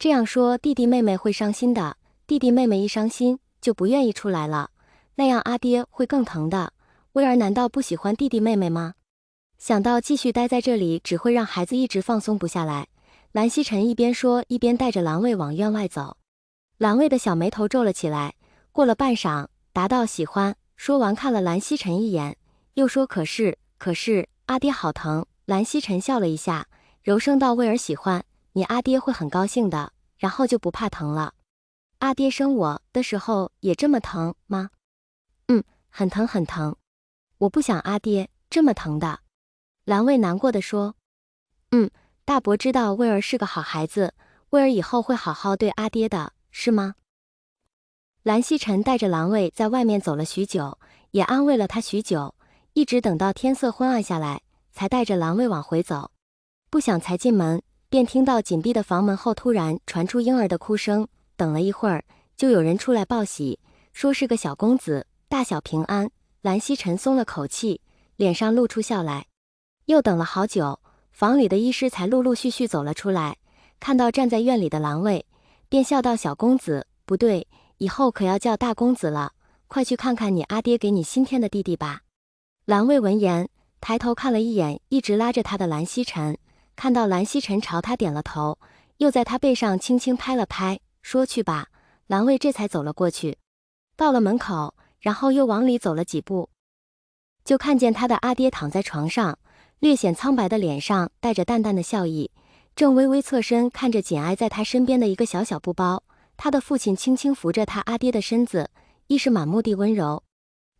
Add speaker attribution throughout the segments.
Speaker 1: 这样说弟弟妹妹会伤心的，弟弟妹妹一伤心就不愿意出来了，那样阿爹会更疼的。威尔难道不喜欢弟弟妹妹吗？想到继续待在这里只会让孩子一直放松不下来，蓝曦臣一边说一边带着蓝卫往院外走。蓝卫的小眉头皱了起来，过了半晌，答道喜欢。说完看了蓝曦臣一眼，又说可是，阿爹好疼。蓝曦臣笑了一下，柔声道威尔喜欢，你阿爹会很高兴的，然后就不怕疼了。阿爹生我的时候也这么疼吗？很疼很疼。我不想阿爹这么疼的。蓝卫难过的说。大伯知道威尔是个好孩子，威尔以后会好好对阿爹的，是吗？蓝曦臣带着蓝卫在外面走了许久，也安慰了他许久，一直等到天色昏暗下来，才带着蓝卫往回走。不想才进门，便听到紧闭的房门后突然传出婴儿的哭声，等了一会儿，就有人出来报喜，说是个小公子，大小平安。蓝曦臣松了口气，脸上露出笑来。又等了好久，房里的医师才陆陆续续走了出来，看到站在院里的蓝卫，便笑道小公子，不对，以后可要叫大公子了，快去看看你阿爹给你新添的弟弟吧。蓝卫闻言，抬头看了一眼一直拉着他的蓝曦臣，看到蓝曦臣朝他点了头，又在他背上轻轻拍了拍，说去吧。蓝卫这才走了过去，到了门口，然后又往里走了几步，就看见他的阿爹躺在床上，略显苍白的脸上带着淡淡的笑意，正微微侧身看着紧挨在他身边的一个小小布包。他的父亲轻轻扶着他阿爹的身子，亦是满目的温柔。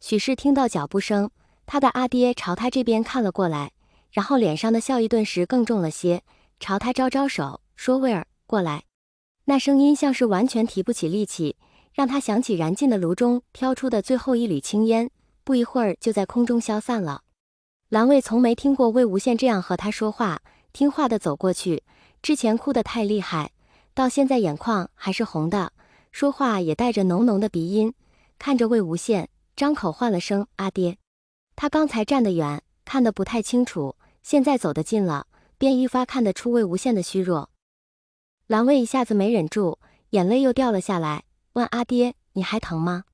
Speaker 1: 许是听到脚步声，他的阿爹朝他这边看了过来，然后脸上的笑意顿时更重了些，朝他招招手，说威尔，过来。那声音像是完全提不起力气，让他想起燃尽的炉中飘出的最后一缕青烟，不一会儿就在空中消散了。蓝卫从没听过魏无羡这样和他说话，听话的走过去，之前哭得太厉害，到现在眼眶还是红的，说话也带着浓浓的鼻音，看着魏无羡，张口唤了声阿爹。他刚才站得远，看得不太清楚，现在走得近了，便愈发看得出魏无羡的虚弱。蓝卫一下子没忍住，眼泪又掉了下来，问阿爹，你还疼吗？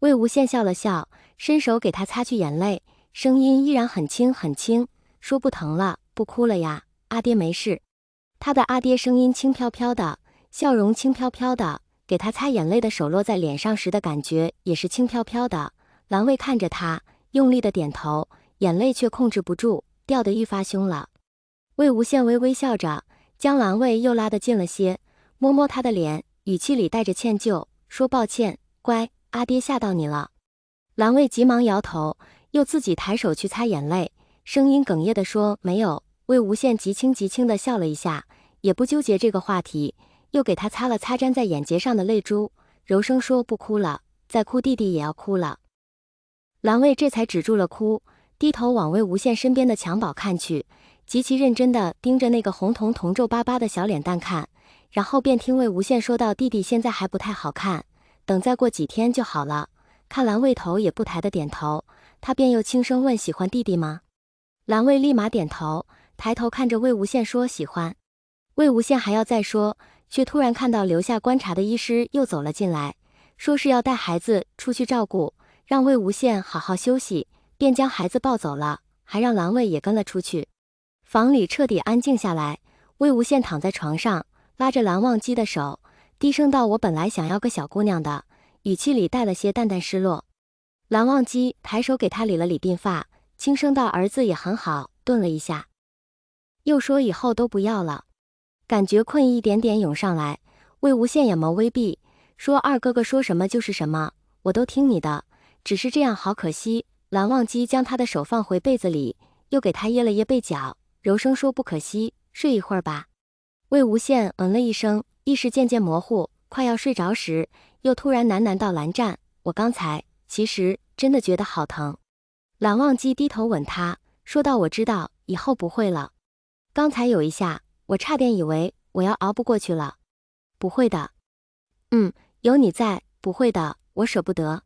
Speaker 1: 魏无羡笑了笑，伸手给他擦去眼泪，声音依然很轻很轻，说不疼了，不哭了呀，阿爹没事。他的阿爹声音轻飘飘的，笑容轻飘飘的，给他擦眼泪的手落在脸上时的感觉也是轻飘飘的。蓝卫看着他，用力的点头，眼泪却控制不住，掉得愈发凶了。魏无羡微微笑着，将蓝卫又拉得近了些，摸摸他的脸，语气里带着歉疚，说抱歉，乖，阿爹吓到你了。蓝卫急忙摇头，又自己抬手去擦眼泪，声音哽咽地说没有。魏无羡极轻极轻地笑了一下，也不纠结这个话题，又给他擦了擦粘在眼睫上的泪珠，柔声说不哭了，再哭弟弟也要哭了。蓝卫这才止住了哭，低头往魏无羡身边的襁褓看去，极其认真地盯着那个红彤彤皱巴巴的小脸蛋看，然后便听魏无羡说道弟弟现在还不太好看，等再过几天就好了。看蓝卫头也不抬的点头，他便又轻声问喜欢弟弟吗？蓝卫立马点头，抬头看着魏无羡说喜欢。魏无羡还要再说，却突然看到留下观察的医师又走了进来，说是要带孩子出去照顾，让魏无羡好好休息，便将孩子抱走了，还让蓝卫也跟了出去。房里彻底安静下来，魏无羡躺在床上，拉着蓝忘机的手，低声道我本来想要个小姑娘的，语气里带了些淡淡失落。蓝忘机抬手给他理了理鬓发，轻声道儿子也很好，顿了一下，又说以后都不要了。感觉困意一点点涌上来，魏无羡眼眸微闭，说二哥哥说什么就是什么，我都听你的，只是这样好可惜。蓝忘机将他的手放回被子里，又给他掖了掖被角，柔声说不可惜，睡一会儿吧。魏无羡了一声，意识渐渐模糊，快要睡着时，又突然喃喃道蓝湛，我刚才其实真的觉得好疼。蓝忘机低头吻他，说道我知道，以后不会了。刚才有一下，我差点以为我要熬不过去了。不会的。有你在，不会的，我舍不得。